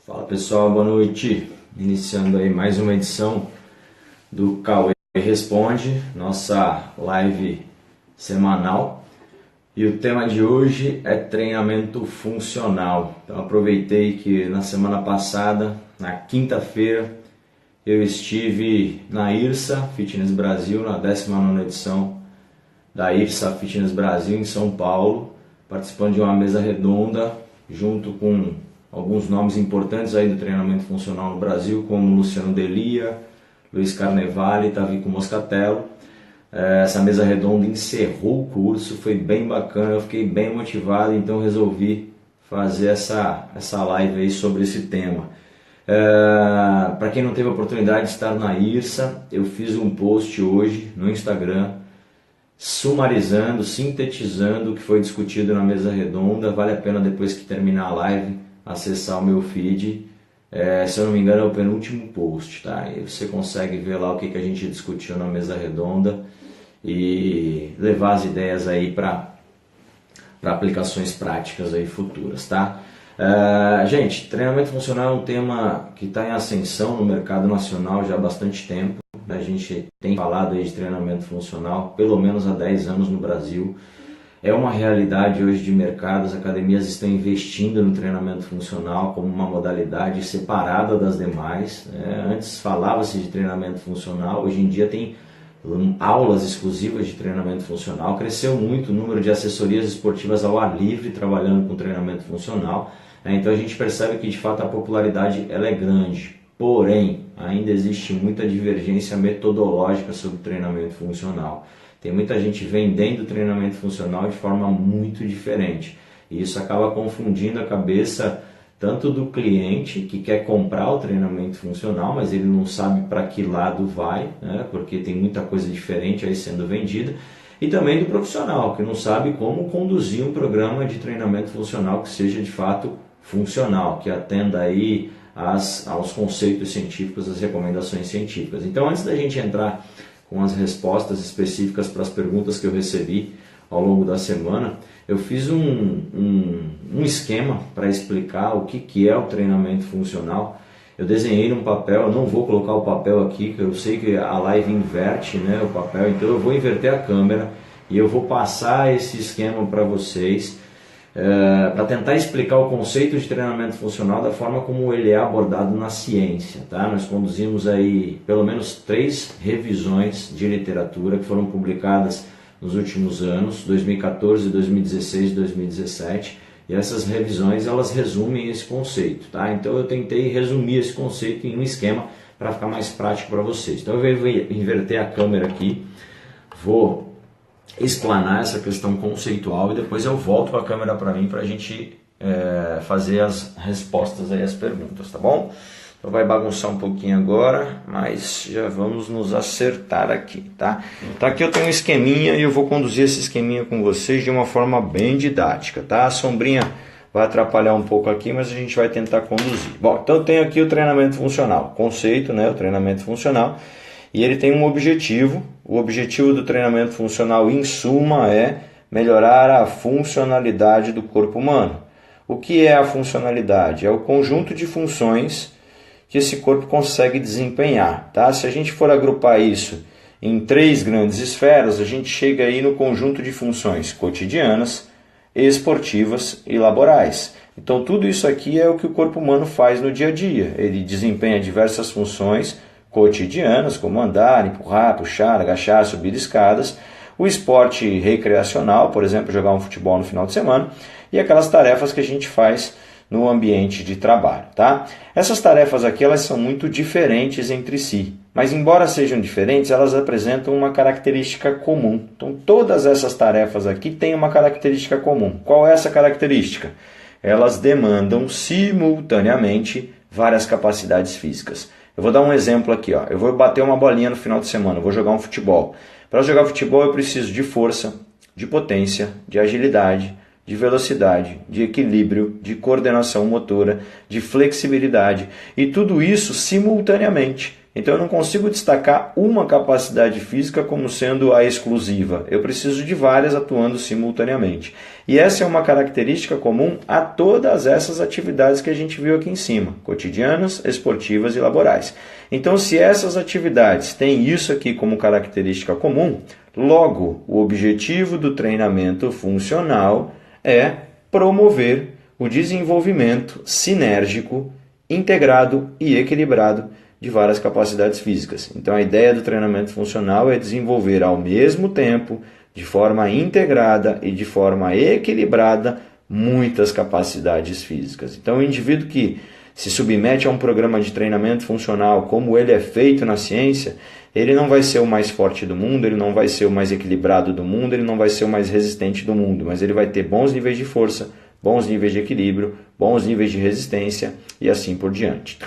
Fala pessoal, boa noite. Iniciando aí mais uma edição do Cauê Responde, nossa live semanal. E o tema de hoje é treinamento funcional. Então aproveitei que na semana passada, na quinta-feira, eu estive na IRSA Fitness Brasil, na 19ª edição da IRSA Fitness Brasil em São Paulo, participando de uma mesa redonda junto com alguns nomes importantes aí do treinamento funcional no Brasil, como Luciano Delia, Luiz Carnevale e Tavico Moscatello. Essa mesa redonda encerrou o curso, foi bem bacana, eu fiquei bem motivado, então resolvi fazer essa live aí sobre esse tema. Para quem não teve a oportunidade de estar na IRSA, eu fiz um post hoje no Instagram sumarizando, sintetizando o que foi discutido na mesa redonda. Vale a pena, depois que terminar a live, acessar o meu feed. Se eu não me engano é o penúltimo post, tá? E você consegue ver lá o que a gente discutiu na mesa redonda e levar as ideias aí para aplicações práticas aí futuras, tá? Gente, treinamento funcional é um tema que está em ascensão no mercado nacional já há bastante tempo. A gente tem falado aí de treinamento funcional pelo menos há 10 anos no Brasil. É uma realidade hoje de mercado, as academias estão investindo no treinamento funcional como uma modalidade separada das demais. Antes falava-se de treinamento funcional, hoje em dia tem aulas exclusivas de treinamento funcional. Cresceu muito o número de assessorias esportivas ao ar livre trabalhando com treinamento funcional. Então a gente percebe que de fato a popularidade ela é grande. Porém, ainda existe muita divergência metodológica sobre treinamento funcional. Tem muita gente vendendo treinamento funcional de forma muito diferente. E isso acaba confundindo a cabeça tanto do cliente que quer comprar o treinamento funcional, mas ele não sabe para que lado vai, né? Porque tem muita coisa diferente aí sendo vendida. E também do profissional, que não sabe como conduzir um programa de treinamento funcional que seja de fato funcional, que atenda aí aos conceitos científicos, às recomendações científicas. Então, antes da gente entrar com as respostas específicas para as perguntas que eu recebi ao longo da semana, eu fiz um esquema para explicar o que é o treinamento funcional. Eu desenhei num papel, eu não vou colocar o papel aqui, que eu sei que a live inverte, né, o papel, então eu vou inverter a câmera e eu vou passar esse esquema para vocês, para tentar explicar o conceito de treinamento funcional da forma como ele é abordado na ciência, tá? Nós conduzimos aí pelo menos 3 revisões de literatura que foram publicadas nos últimos anos, 2014, 2016 e 2017, e essas revisões elas resumem esse conceito, tá? Então eu tentei resumir esse conceito em um esquema para ficar mais prático para vocês. Então eu vou inverter a câmera aqui, vou explanar essa questão conceitual e depois eu volto com a câmera para mim para a gente fazer as respostas aí às perguntas, tá bom? Então vai bagunçar um pouquinho agora, mas já vamos nos acertar aqui, tá? Então aqui eu tenho um esqueminha e eu vou conduzir esse esqueminha com vocês de uma forma bem didática, tá? A sombrinha vai atrapalhar um pouco aqui, mas a gente vai tentar conduzir. Bom, então eu tenho aqui o treinamento funcional, conceito, né? O treinamento funcional. E ele tem um objetivo. O objetivo do treinamento funcional, em suma, é melhorar a funcionalidade do corpo humano. O que é a funcionalidade? É o conjunto de funções que esse corpo consegue desempenhar, tá? Se a gente for agrupar isso em 3 grandes esferas, a gente chega aí no conjunto de funções cotidianas, esportivas e laborais. Então tudo isso aqui é o que o corpo humano faz no dia a dia. Ele desempenha diversas funções cotidianas, como andar, empurrar, puxar, agachar, subir escadas, o esporte recreacional, por exemplo, jogar um futebol no final de semana, e aquelas tarefas que a gente faz no ambiente de trabalho, tá? Essas tarefas aqui, elas são muito diferentes entre si, mas embora sejam diferentes, elas apresentam uma característica comum. Então, todas essas tarefas aqui têm uma característica comum. Qual é essa característica? Elas demandam simultaneamente várias capacidades físicas. Eu vou dar um exemplo aqui, ó. Eu vou bater uma bolinha no final de semana, eu vou jogar um futebol. Para jogar futebol eu preciso de força, de potência, de agilidade, de velocidade, de equilíbrio, de coordenação motora, de flexibilidade e tudo isso simultaneamente. Então eu não consigo destacar uma capacidade física como sendo a exclusiva. Eu preciso de várias atuando simultaneamente. E essa é uma característica comum a todas essas atividades que a gente viu aqui em cima, cotidianas, esportivas e laborais. Então, se essas atividades têm isso aqui como característica comum, logo o objetivo do treinamento funcional é promover o desenvolvimento sinérgico, integrado e equilibrado de várias capacidades físicas. Então a ideia do treinamento funcional é desenvolver ao mesmo tempo, de forma integrada e de forma equilibrada, muitas capacidades físicas. Então o indivíduo que se submete a um programa de treinamento funcional como ele é feito na ciência, ele não vai ser o mais forte do mundo, ele não vai ser o mais equilibrado do mundo, ele não vai ser o mais resistente do mundo, mas ele vai ter bons níveis de força, bons níveis de equilíbrio, bons níveis de resistência e assim por diante.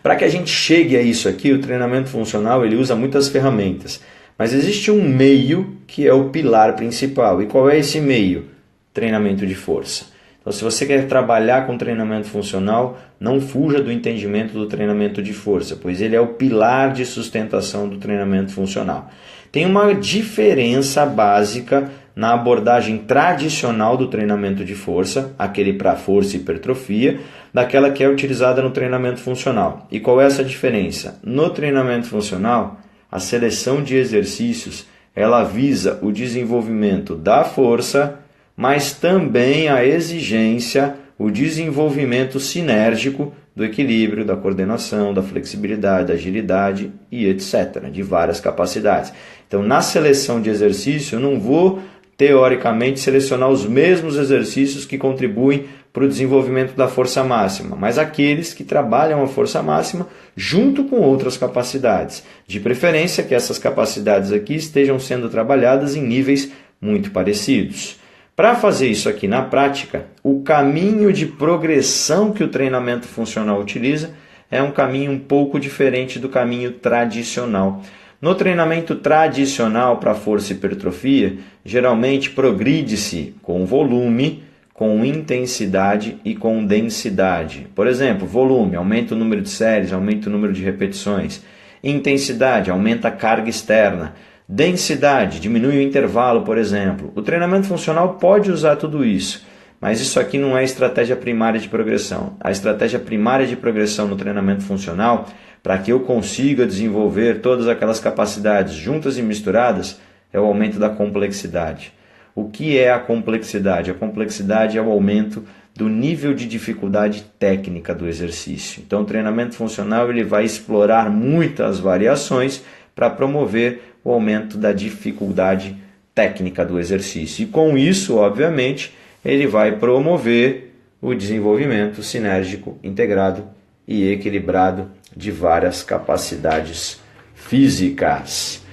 Para que a gente chegue a isso aqui, o treinamento funcional ele usa muitas ferramentas, mas existe um meio que é o pilar principal. E qual é esse meio? Treinamento de força. Então, se você quer trabalhar com treinamento funcional, não fuja do entendimento do treinamento de força, pois ele é o pilar de sustentação do treinamento funcional. Tem uma diferença básica na abordagem tradicional do treinamento de força, aquele para força e hipertrofia, daquela que é utilizada no treinamento funcional. E qual é essa diferença? No treinamento funcional, a seleção de exercícios ela visa o desenvolvimento da força, mas também a exigência, o desenvolvimento sinérgico do equilíbrio, da coordenação, da flexibilidade, da agilidade e etc., de várias capacidades. Então, na seleção de exercício, eu não vou, teoricamente, selecionar os mesmos exercícios que contribuem para o desenvolvimento da força máxima, mas aqueles que trabalham a força máxima junto com outras capacidades. De preferência que essas capacidades aqui estejam sendo trabalhadas em níveis muito parecidos. Para fazer isso aqui na prática, o caminho de progressão que o treinamento funcional utiliza é um caminho um pouco diferente do caminho tradicional. No treinamento tradicional para força e hipertrofia, geralmente progride-se com volume, com intensidade e com densidade. Por exemplo, volume, aumenta o número de séries, aumenta o número de repetições. Intensidade, aumenta a carga externa. Densidade, diminui o intervalo, por exemplo. O treinamento funcional pode usar tudo isso, mas isso aqui não é a estratégia primária de progressão. A estratégia primária de progressão no treinamento funcional, para que eu consiga desenvolver todas aquelas capacidades juntas e misturadas, é o aumento da complexidade. O que é a complexidade? A complexidade é o aumento do nível de dificuldade técnica do exercício. Então, o treinamento funcional ele vai explorar muitas variações para promover o aumento da dificuldade técnica do exercício. E com isso, obviamente, ele vai promover o desenvolvimento sinérgico, integrado e equilibrado de várias capacidades físicas.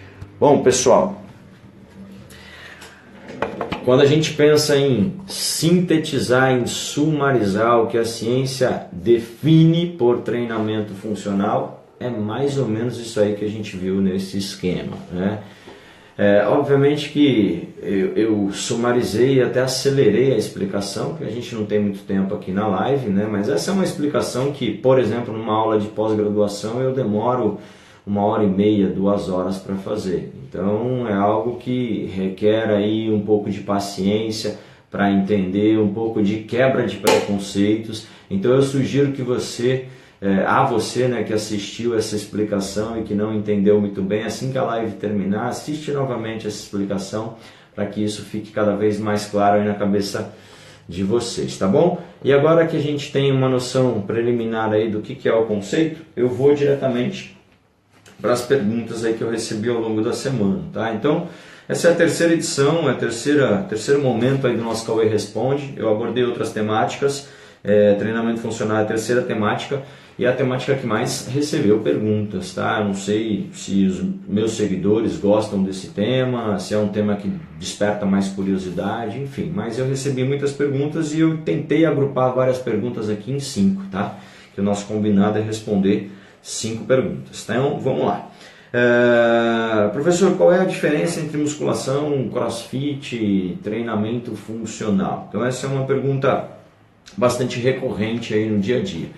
Bom, pessoal, quando a gente pensa em sintetizar, em sumarizar o que a ciência define por treinamento funcional, é mais ou menos isso aí que a gente viu nesse esquema, né? Obviamente que eu sumarizei e até acelerei a explicação, porque a gente não tem muito tempo aqui na live, né? Mas essa é uma explicação que, por exemplo, numa aula de pós-graduação eu demoro 1h30, 2 horas para fazer. Então é algo que requer aí um pouco de paciência para entender, um pouco de quebra de preconceitos. Então eu sugiro que você, né, que assistiu essa explicação e que não entendeu muito bem, assim que a live terminar, assiste novamente essa explicação para que isso fique cada vez mais claro aí na cabeça de vocês, tá bom? E agora que a gente tem uma noção preliminar aí do que é o conceito, eu vou diretamente para as perguntas aí que eu recebi ao longo da semana, tá? Então, essa é a terceira edição, é o terceiro momento aí do nosso Cauê Responde. Eu abordei outras temáticas, treinamento funcional é a terceira temática e a temática que mais recebeu perguntas, tá? Eu não sei se os meus seguidores gostam desse tema, se é um tema que desperta mais curiosidade, enfim, mas eu recebi muitas perguntas e eu tentei agrupar várias perguntas aqui em 5, tá? Que o nosso combinado é responder 5 perguntas. Então, vamos lá. Professor, qual é a diferença entre musculação, crossfit e treinamento funcional? Então, essa é uma pergunta bastante recorrente aí no dia a dia.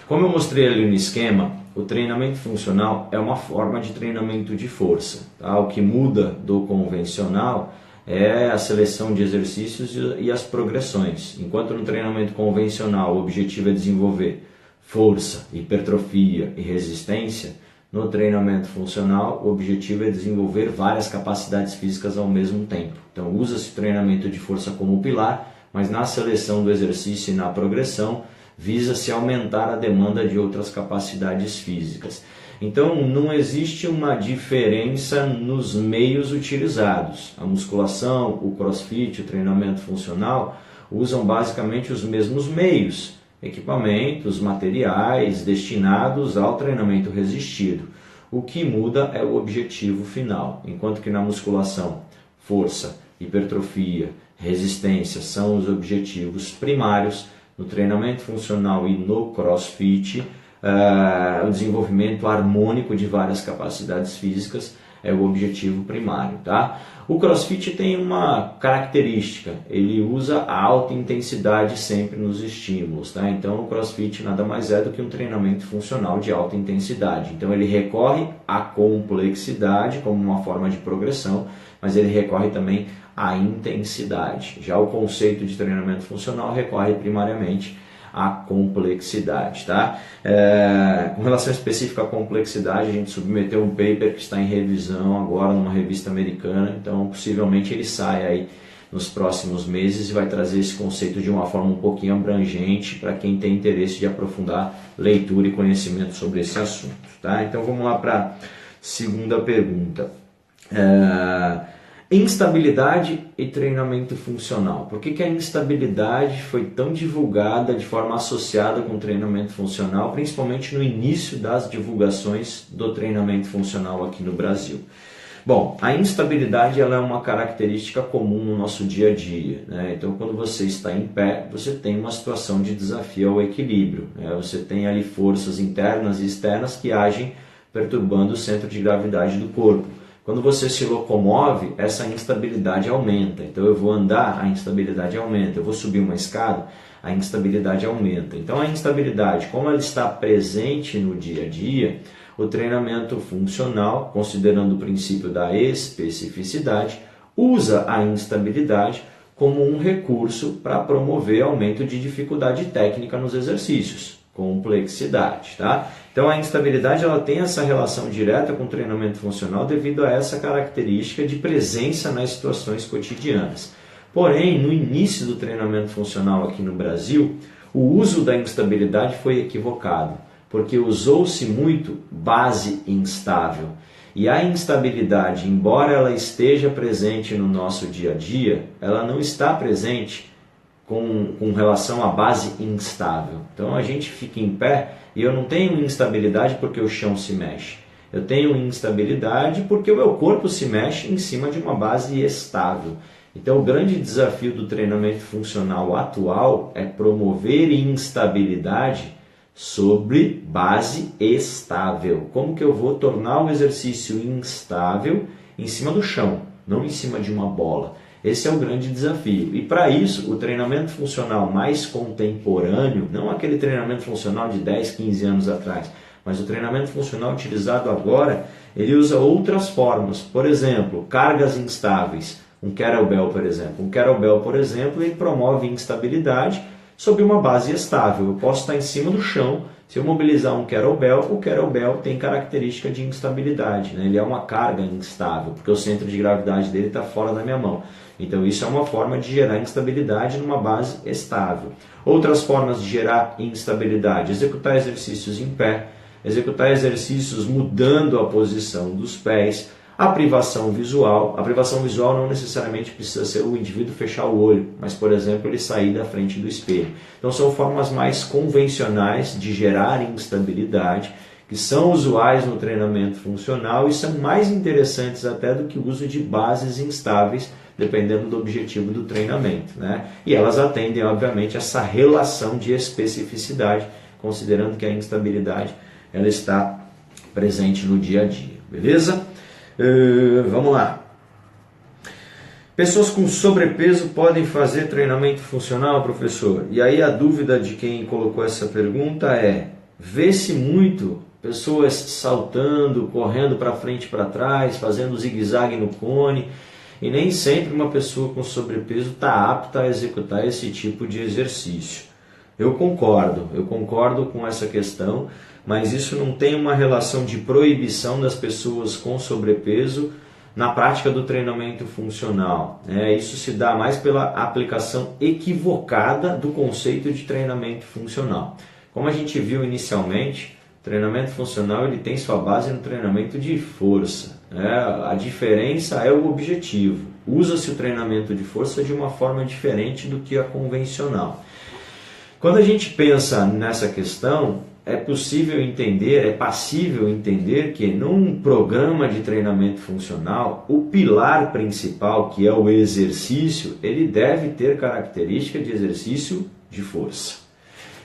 Como eu mostrei ali no esquema, o treinamento funcional é uma forma de treinamento de força. Tá? O que muda do convencional é a seleção de exercícios e as progressões. Enquanto no treinamento convencional o objetivo é desenvolver força, hipertrofia e resistência, no treinamento funcional o objetivo é desenvolver várias capacidades físicas ao mesmo tempo. Então usa-se o treinamento de força como pilar, mas na seleção do exercício e na progressão visa-se aumentar a demanda de outras capacidades físicas. Então não existe uma diferença nos meios utilizados. A musculação, o crossfit, o treinamento funcional usam basicamente os mesmos meios, equipamentos, materiais destinados ao treinamento resistido. O que muda é o objetivo final. Enquanto que na musculação, força, hipertrofia, resistência são os objetivos primários, no treinamento funcional e no crossfit, o desenvolvimento harmônico de várias capacidades físicas é o objetivo primário. Tá? O crossfit tem uma característica, ele usa a alta intensidade sempre nos estímulos. Tá? Então o crossfit nada mais é do que um treinamento funcional de alta intensidade. Então ele recorre à complexidade como uma forma de progressão, mas ele recorre também à intensidade. Já o conceito de treinamento funcional recorre primariamente à complexidade. Tá? Com relação específica à complexidade, a gente submeteu um paper que está em revisão agora numa revista americana, então possivelmente ele sai aí nos próximos meses e vai trazer esse conceito de uma forma um pouquinho abrangente para quem tem interesse de aprofundar leitura e conhecimento sobre esse assunto. Tá? Então vamos lá para a segunda pergunta. Instabilidade e treinamento funcional. Por que a instabilidade foi tão divulgada de forma associada com o treinamento funcional, principalmente no início das divulgações do treinamento funcional aqui no Brasil? Bom, a instabilidade ela é uma característica comum no nosso dia a dia. Né? Então, quando você está em pé, você tem uma situação de desafio ao equilíbrio. Né? Você tem ali forças internas e externas que agem perturbando o centro de gravidade do corpo. Quando você se locomove, essa instabilidade aumenta. Então eu vou andar, a instabilidade aumenta. Eu vou subir uma escada, a instabilidade aumenta. Então a instabilidade, como ela está presente no dia a dia, o treinamento funcional, considerando o princípio da especificidade, usa a instabilidade como um recurso para promover aumento de dificuldade técnica nos exercícios. Complexidade, tá? Então a instabilidade ela tem essa relação direta com o treinamento funcional devido a essa característica de presença nas situações cotidianas. Porém, no início do treinamento funcional aqui no Brasil, o uso da instabilidade foi equivocado, porque usou-se muito base instável. E a instabilidade, embora ela esteja presente no nosso dia a dia, ela não está presente com relação à base instável. Então a gente fica em pé e eu não tenho instabilidade porque o chão se mexe. Eu tenho instabilidade porque o meu corpo se mexe em cima de uma base estável. Então o grande desafio do treinamento funcional atual é promover instabilidade sobre base estável. Como que eu vou tornar o exercício instável em cima do chão, não em cima de uma bola? Esse é o grande desafio. E para isso, o treinamento funcional mais contemporâneo, não aquele treinamento funcional de 10, 15 anos atrás, mas o treinamento funcional utilizado agora, ele usa outras formas. Por exemplo, cargas instáveis. Um kettlebell, por exemplo. Um kettlebell, por exemplo, ele promove instabilidade sobre uma base estável. Eu posso estar em cima do chão. Se eu mobilizar um kettlebell, o kettlebell tem característica de instabilidade. Né? Ele é uma carga instável, porque o centro de gravidade dele está fora da minha mão. Então isso é uma forma de gerar instabilidade numa base estável. Outras formas de gerar instabilidade: executar exercícios em pé, executar exercícios mudando a posição dos pés, a privação visual. A privação visual não necessariamente precisa ser o indivíduo fechar o olho, mas, por exemplo, ele sair da frente do espelho. Então são formas mais convencionais de gerar instabilidade, que são usuais no treinamento funcional e são mais interessantes até do que o uso de bases instáveis, dependendo do objetivo do treinamento. Né? E elas atendem, obviamente, essa relação de especificidade, considerando que a instabilidade ela está presente no dia a dia. Beleza? Vamos lá. Pessoas com sobrepeso podem fazer treinamento funcional, professor? E aí a dúvida de quem colocou essa pergunta é: vê-se muito pessoas saltando, correndo para frente e para trás, fazendo zigue-zague no cone, e nem sempre uma pessoa com sobrepeso está apta a executar esse tipo de exercício. Eu concordo com essa questão, mas isso não tem uma relação de proibição das pessoas com sobrepeso na prática do treinamento funcional. Isso se dá mais pela aplicação equivocada do conceito de treinamento funcional. Como a gente viu inicialmente, o treinamento funcional ele tem sua base no treinamento de força. A diferença é o objetivo. Usa-se o treinamento de força de uma forma diferente do que a convencional. Quando a gente pensa nessa questão, é passível entender que num programa de treinamento funcional, o pilar principal, que é o exercício, ele deve ter característica de exercício de força.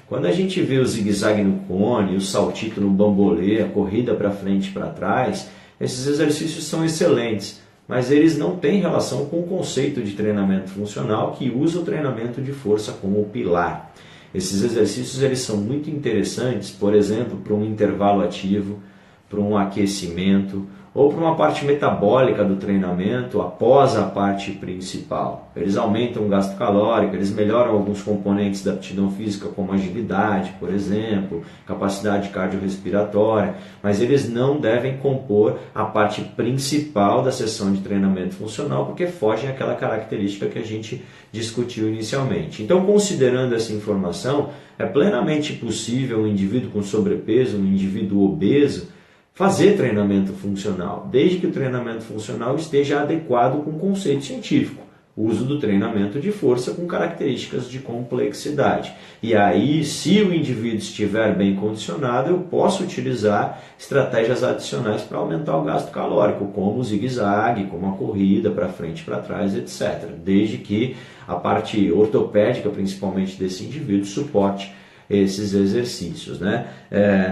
Quando a gente vê o zigue-zague no cone, o saltito no bambolê, a corrida para frente e para trás, esses exercícios são excelentes, mas eles não têm relação com o conceito de treinamento funcional que usa o treinamento de força como pilar. Esses exercícios eles são muito interessantes, por exemplo, para um intervalo ativo, para um aquecimento ou para uma parte metabólica do treinamento após a parte principal. Eles aumentam o gasto calórico, eles melhoram alguns componentes da aptidão física, como agilidade, por exemplo, capacidade cardiorrespiratória, mas eles não devem compor a parte principal da sessão de treinamento funcional, porque fogem àquela característica que a gente discutiu inicialmente. Então, considerando essa informação, é plenamente possível um indivíduo com sobrepeso, um indivíduo obeso, fazer treinamento funcional, desde que o treinamento funcional esteja adequado com o conceito científico, o uso do treinamento de força com características de complexidade. E aí, se o indivíduo estiver bem condicionado, eu posso utilizar estratégias adicionais para aumentar o gasto calórico, como o zigue-zague, como a corrida para frente e para trás, etc. Desde que a parte ortopédica, principalmente desse indivíduo, suporte esses exercícios,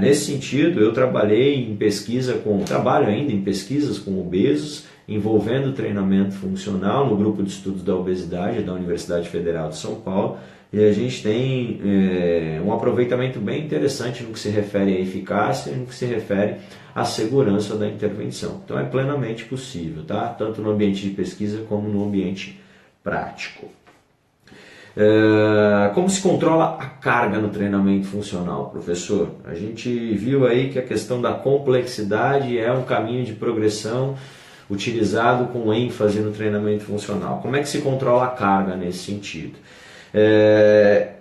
nesse sentido, eu trabalho ainda em pesquisas com obesos, envolvendo treinamento funcional no grupo de estudos da obesidade da Universidade Federal de São Paulo, e a gente tem um aproveitamento bem interessante no que se refere à eficácia e no que se refere à segurança da intervenção. Então é plenamente possível, tanto no ambiente de pesquisa como no ambiente prático. Como se controla a carga no treinamento funcional, professor? A gente viu aí que a questão da complexidade é um caminho de progressão utilizado com ênfase no treinamento funcional. Como é que se controla a carga nesse sentido?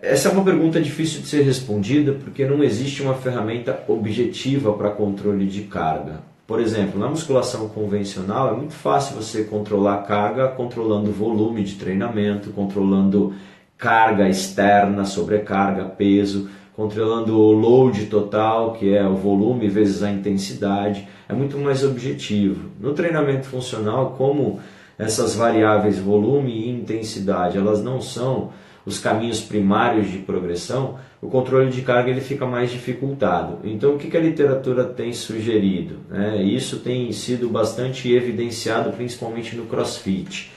Essa é uma pergunta difícil de ser respondida porque não existe uma ferramenta objetiva para controle de carga. Por exemplo, na musculação convencional é muito fácil você controlar a carga controlando o volume de treinamento, controlando carga externa, sobrecarga, peso, controlando o load total, que é o volume vezes a intensidade, é muito mais objetivo. No treinamento funcional, como essas variáveis volume e intensidade, elas não são os caminhos primários de progressão, o controle de carga ele fica mais dificultado. Então, o que a literatura tem sugerido? Isso tem sido bastante evidenciado, principalmente no CrossFit.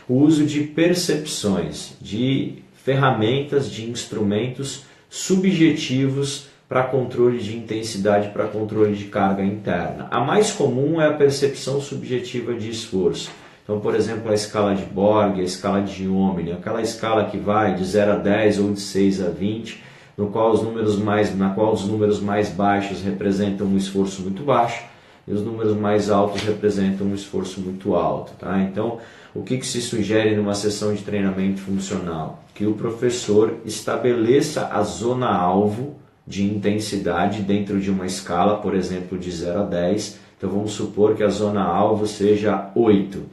O uso de percepções, de ferramentas, de instrumentos subjetivos para controle de intensidade, para controle de carga interna. A mais comum é a percepção subjetiva de esforço. Então, por exemplo, a escala de Borg, a escala de Omni, aquela escala que vai de 0 a 10 ou de 6 a 20, na qual os números mais baixos representam um esforço muito baixo e os números mais altos representam um esforço muito alto. Então, o que se sugere numa sessão de treinamento funcional? Que o professor estabeleça a zona-alvo de intensidade dentro de uma escala, por exemplo, de 0 a 10. Então, vamos supor que a zona-alvo seja 8,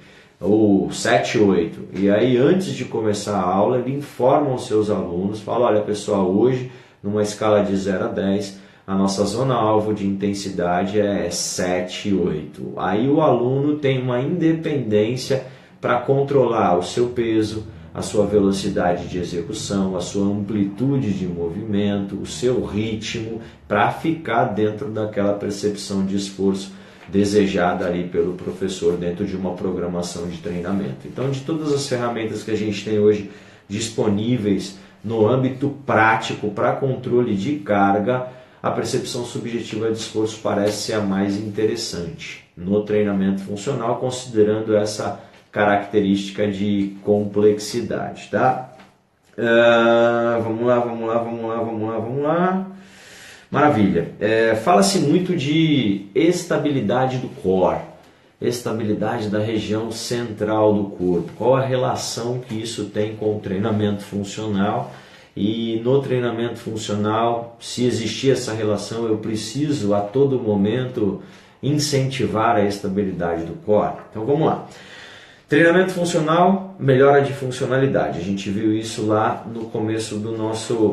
ou 7, 8. E aí, antes de começar a aula, ele informa os seus alunos, fala, olha pessoal, hoje, numa escala de 0 a 10, a nossa zona-alvo de intensidade é 7, 8. Aí o aluno tem uma independência para controlar o seu peso, a sua velocidade de execução, a sua amplitude de movimento, o seu ritmo, para ficar dentro daquela percepção de esforço desejada ali pelo professor dentro de uma programação de treinamento. Então, de todas as ferramentas que a gente tem hoje disponíveis no âmbito prático para controle de carga, a percepção subjetiva de esforço parece ser a mais interessante no treinamento funcional, considerando essa característica de complexidade, tá? Vamos lá. Maravilha. Fala-se muito de estabilidade do core, estabilidade da região central do corpo. Qual a relação que isso tem com o treinamento funcional? E no treinamento funcional, se existir essa relação, eu preciso a todo momento incentivar a estabilidade do core. Então vamos lá. Treinamento funcional, melhora de funcionalidade. A gente viu isso lá no começo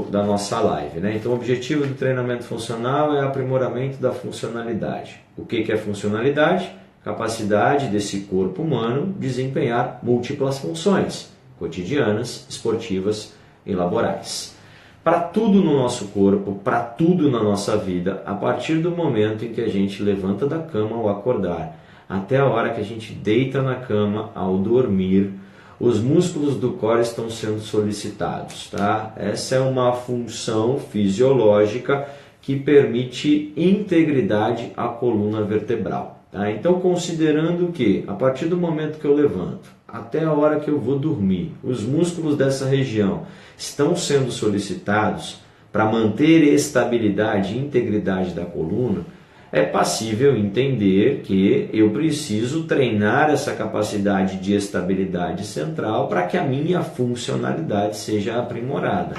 da nossa live, né? Então o objetivo do treinamento funcional é aprimoramento da funcionalidade. O que é funcionalidade? Capacidade desse corpo humano desempenhar múltiplas funções cotidianas, esportivas e laborais. Para tudo no nosso corpo, para tudo na nossa vida, a partir do momento em que a gente levanta da cama ao acordar, até a hora que a gente deita na cama ao dormir, os músculos do core estão sendo solicitados, tá? Essa é uma função fisiológica que permite integridade à coluna vertebral, tá? Então, considerando que a partir do momento que eu levanto até a hora que eu vou dormir, os músculos dessa região estão sendo solicitados para manter estabilidade e integridade da coluna, é passível entender que eu preciso treinar essa capacidade de estabilidade central para que a minha funcionalidade seja aprimorada.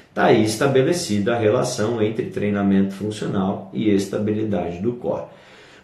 Está aí estabelecida a relação entre treinamento funcional e estabilidade do core.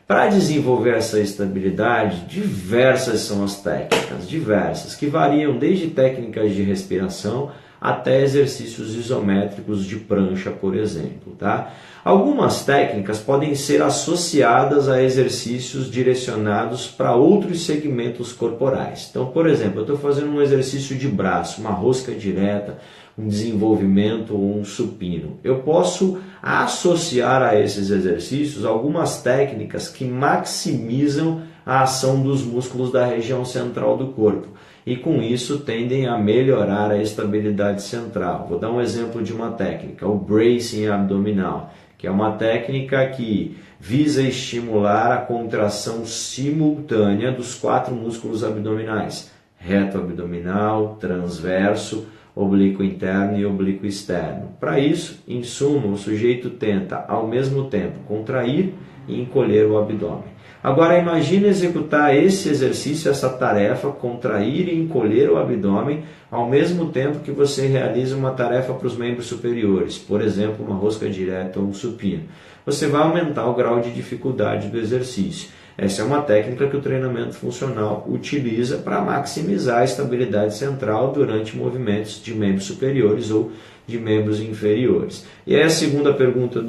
Para desenvolver essa estabilidade, diversas são as técnicas, diversas, que variam desde técnicas de respiração até exercícios isométricos de prancha, por exemplo, tá? Algumas técnicas podem ser associadas a exercícios direcionados para outros segmentos corporais. Então, por exemplo, eu estou fazendo um exercício de braço, uma rosca direta, um desenvolvimento ou um supino. Eu posso associar a esses exercícios algumas técnicas que maximizam a ação dos músculos da região central do corpo e com isso tendem a melhorar a estabilidade central. Vou dar um exemplo de uma técnica, o bracing abdominal, que é uma técnica que visa estimular a contração simultânea dos 4 músculos abdominais, reto abdominal, transverso, oblíquo interno e oblíquo externo. Para isso, em suma, o sujeito tenta ao mesmo tempo contrair e encolher o abdômen. Agora imagine executar esse exercício, essa tarefa, contrair e encolher o abdômen, ao mesmo tempo que você realiza uma tarefa para os membros superiores, por exemplo, uma rosca direta ou um supino. Você vai aumentar o grau de dificuldade do exercício. Essa é uma técnica que o treinamento funcional utiliza para maximizar a estabilidade central durante movimentos de membros superiores ou de membros inferiores. E aí a segunda pergunta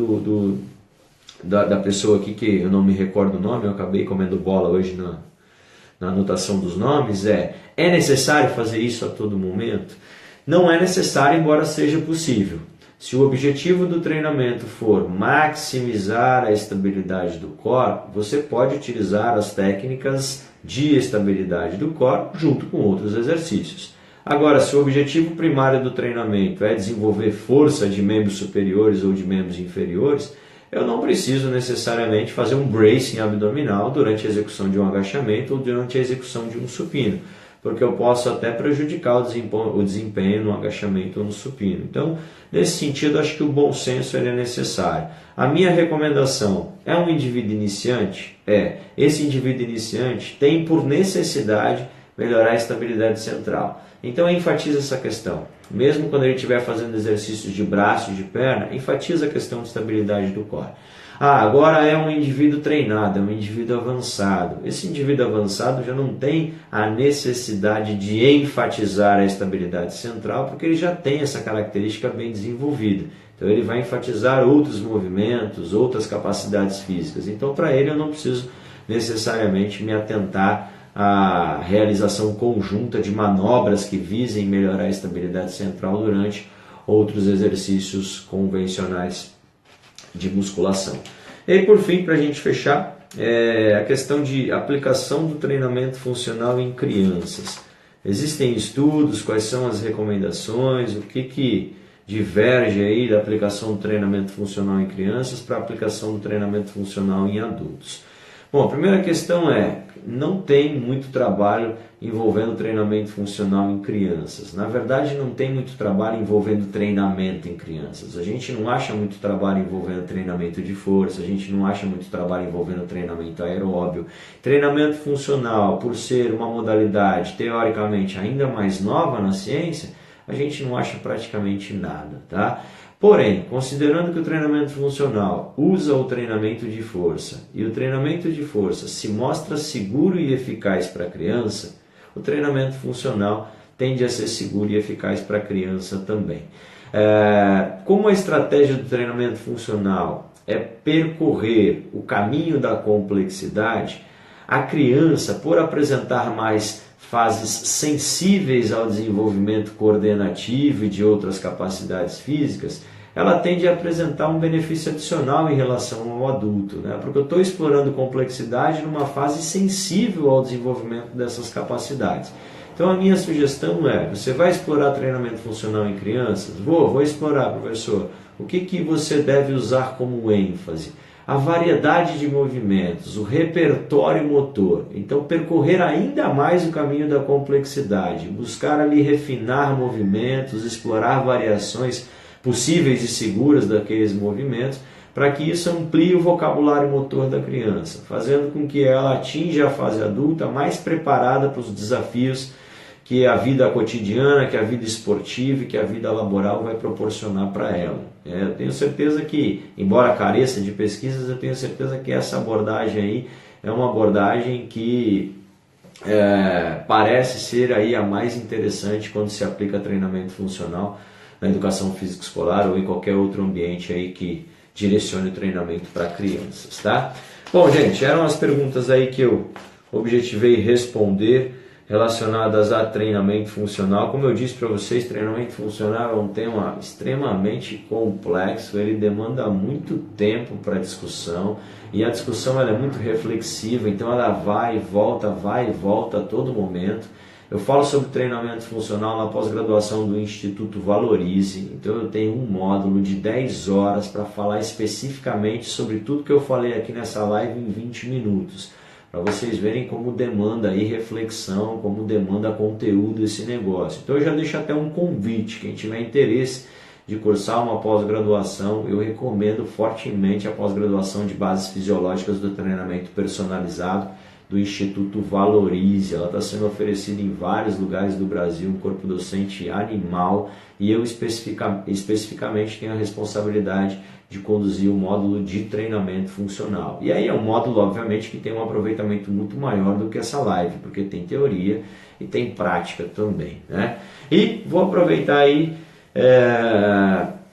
da pessoa aqui, que eu não me recordo o nome, eu acabei comendo bola hoje na anotação dos nomes, é necessário fazer isso a todo momento? Não é necessário, embora seja possível. Se o objetivo do treinamento for maximizar a estabilidade do core, você pode utilizar as técnicas de estabilidade do core junto com outros exercícios. Agora, se o objetivo primário do treinamento é desenvolver força de membros superiores ou de membros inferiores, eu não preciso necessariamente fazer um bracing abdominal durante a execução de um agachamento ou durante a execução de um supino, porque eu posso até prejudicar o desempenho no agachamento ou no supino. Então, nesse sentido, acho que o bom senso ele é necessário. A minha recomendação é um indivíduo iniciante? Esse indivíduo iniciante tem por necessidade melhorar a estabilidade central. Então, enfatiza essa questão. Mesmo quando ele estiver fazendo exercícios de braço e de perna, enfatiza a questão de estabilidade do core. Agora é um indivíduo treinado, é um indivíduo avançado. Esse indivíduo avançado já não tem a necessidade de enfatizar a estabilidade central, porque ele já tem essa característica bem desenvolvida. Então ele vai enfatizar outros movimentos, outras capacidades físicas. Então para ele eu não preciso necessariamente me atentar à realização conjunta de manobras que visem melhorar a estabilidade central durante outros exercícios convencionais de musculação. E aí, por fim, para a gente fechar, a questão de aplicação do treinamento funcional em crianças. Existem estudos, quais são as recomendações, o que diverge aí da aplicação do treinamento funcional em crianças para a aplicação do treinamento funcional em adultos. Bom, a primeira questão é, não tem muito trabalho envolvendo treinamento funcional em crianças. Na verdade, não tem muito trabalho envolvendo treinamento em crianças. A gente não acha muito trabalho envolvendo treinamento de força, a gente não acha muito trabalho envolvendo treinamento aeróbio. Treinamento funcional, por ser uma modalidade teoricamente ainda mais nova na ciência, a gente não acha praticamente nada, tá? Porém, considerando que o treinamento funcional usa o treinamento de força e o treinamento de força se mostra seguro e eficaz para a criança, o treinamento funcional tende a ser seguro e eficaz para a criança também. Como a estratégia do treinamento funcional é percorrer o caminho da complexidade, a criança, por apresentar mais fases sensíveis ao desenvolvimento coordenativo e de outras capacidades físicas, ela tende a apresentar um benefício adicional em relação ao adulto, né? Porque eu estou explorando complexidade numa fase sensível ao desenvolvimento dessas capacidades. Então a minha sugestão é, você vai explorar treinamento funcional em crianças? Vou explorar, professor. O que você deve usar como ênfase? A variedade de movimentos, o repertório motor. Então, percorrer ainda mais o caminho da complexidade, buscar ali refinar movimentos, explorar variações possíveis e seguras daqueles movimentos, para que isso amplie o vocabulário motor da criança, fazendo com que ela atinja a fase adulta mais preparada para os desafios que a vida cotidiana, que a vida esportiva e que a vida laboral vai proporcionar para ela. Eu tenho certeza que, embora careça de pesquisas, eu tenho certeza que essa abordagem aí é uma abordagem que parece ser aí a mais interessante quando se aplica treinamento funcional na educação física escolar ou em qualquer outro ambiente aí que direcione o treinamento para crianças, tá? Bom, gente, eram as perguntas aí que eu objetivei responder relacionadas a treinamento funcional. Como eu disse para vocês, treinamento funcional é um tema extremamente complexo, ele demanda muito tempo para discussão, e a discussão ela é muito reflexiva, então ela vai e volta a todo momento. Eu falo sobre treinamento funcional na pós-graduação do Instituto Valorize, então eu tenho um módulo de 10 horas para falar especificamente sobre tudo que eu falei aqui nessa live em 20 minutos. Para vocês verem como demanda aí reflexão, como demanda conteúdo esse negócio. Então eu já deixo até um convite, quem tiver interesse de cursar uma pós-graduação, eu recomendo fortemente a pós-graduação de bases fisiológicas do treinamento personalizado do Instituto Valorize. Ela está sendo oferecida em vários lugares do Brasil, um corpo docente animal, e eu especificamente tenho a responsabilidade de conduzir o módulo de treinamento funcional. E aí é um módulo, obviamente, que tem um aproveitamento muito maior do que essa live, porque tem teoria e tem prática também, né? E vou aproveitar aí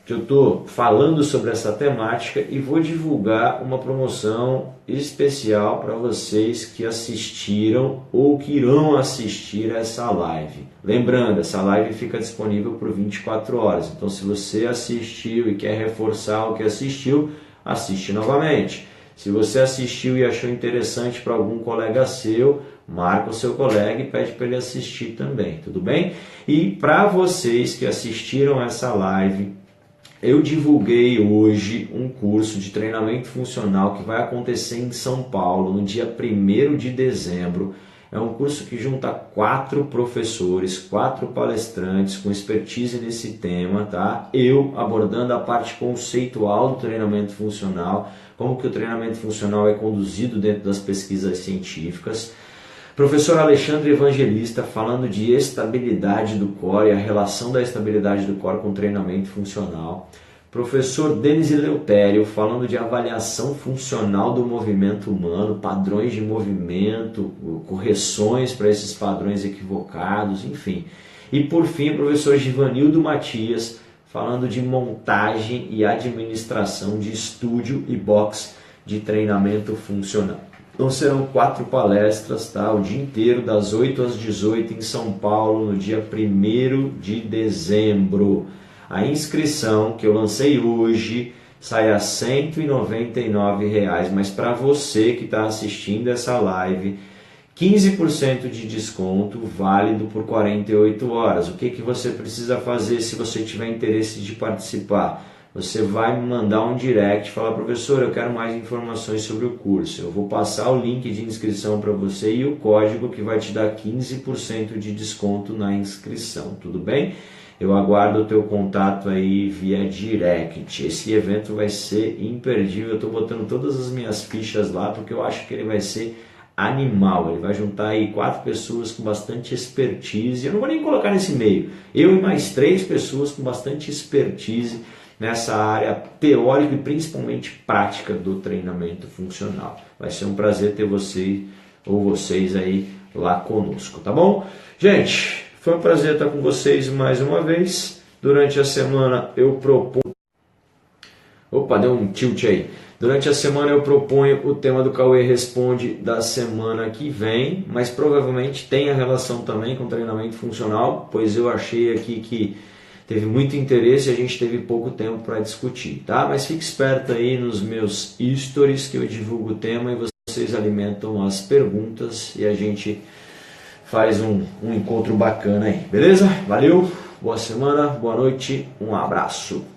que eu estou falando sobre essa temática e vou divulgar uma promoção especial para vocês que assistiram ou que irão assistir a essa live. Lembrando, essa live fica disponível por 24 horas, então se você assistiu e quer reforçar o que assistiu, assiste novamente. Se você assistiu e achou interessante para algum colega seu, marca o seu colega e pede para ele assistir também, tudo bem? E para vocês que assistiram essa live, eu divulguei hoje um curso de treinamento funcional que vai acontecer em São Paulo no dia 1º de dezembro. É um curso que junta 4 professores, 4 palestrantes com expertise nesse tema, tá? Eu abordando a parte conceitual do treinamento funcional, como que o treinamento funcional é conduzido dentro das pesquisas científicas. Professor Alexandre Evangelista falando de estabilidade do core, a relação da estabilidade do core com treinamento funcional. Professor Denis Eleutério falando de avaliação funcional do movimento humano, padrões de movimento, correções para esses padrões equivocados, enfim. E por fim, o professor Givanildo Matias falando de montagem e administração de estúdio e box de treinamento funcional. Então serão 4 palestras, tá? O dia inteiro, das 8 às 18 em São Paulo, no dia 1º de dezembro. A inscrição que eu lancei hoje sai a R$ 199, mas para você que está assistindo essa live, 15% de desconto válido por 48 horas. O que você precisa fazer se você tiver interesse de participar? Você vai me mandar um direct, falar, professor, eu quero mais informações sobre o curso. Eu vou passar o link de inscrição para você e o código que vai te dar 15% de desconto na inscrição, tudo bem? Eu aguardo o teu contato aí via direct. Esse evento vai ser imperdível, eu estou botando todas as minhas fichas lá porque eu acho que ele vai ser animal. Ele vai juntar aí 4 pessoas com bastante expertise. Eu não vou nem colocar nesse meio. Eu e mais 3 pessoas com bastante expertise nessa área teórica e principalmente prática do treinamento funcional. Vai ser um prazer ter você ou vocês aí lá conosco, tá bom? Gente, foi um prazer estar com vocês mais uma vez. Durante a semana eu proponho... Opa, deu um tilt aí. Durante a semana eu proponho o tema do Cauê Responde da semana que vem, mas provavelmente tem a relação também com treinamento funcional, pois eu achei aqui que teve muito interesse e a gente teve pouco tempo para discutir, tá? Mas fique esperto aí nos meus stories que eu divulgo o tema e vocês alimentam as perguntas e a gente faz um encontro bacana aí, beleza? Valeu, boa semana, boa noite, um abraço.